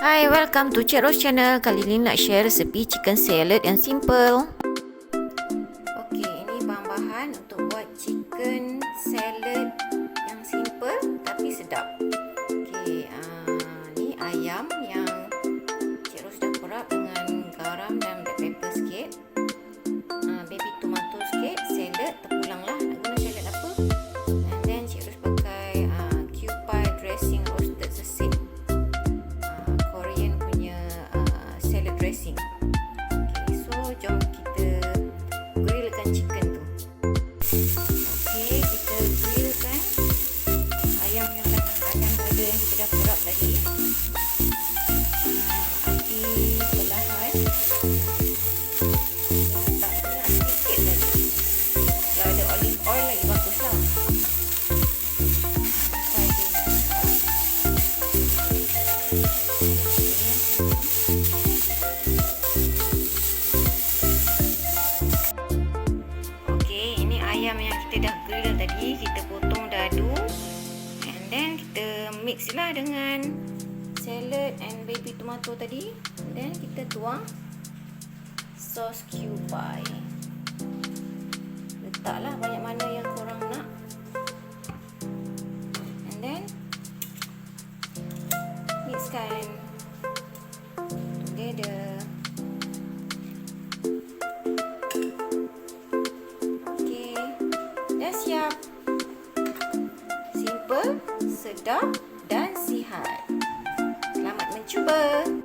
Hai, welcome to Cik Ros channel. Kali ni nak share resepi chicken salad yang simple. Okey, ini bahan-bahan untuk buat chicken salad yang simple tapi sedap. Okey, ni ayam yang Cik Ros dah perap dengan garam dan black pepper sikit. Baby tomato sikit, salad, terpulang lah nak guna salad apa. And then Cik Ros pakai Kewpie dressing roasted sesame. Korean punya salad dressing. Okay, so jom kita grillkan chicken tu. Okay, kita grillkan ayam bola yang kita dah perap tadi. Api perlahan. Letakkan sedikit lagi. Kalau ada olive oil lagi baguslah. Ayam yang kita dah grill tadi, kita potong dadu and then kita mix lah dengan salad and baby tomato tadi, and then kita tuang sos Kewpie. Letaklah banyak mana yang korang nak, and then mixkan together. Dah siap. Simple, sedap dan sihat. Selamat mencuba.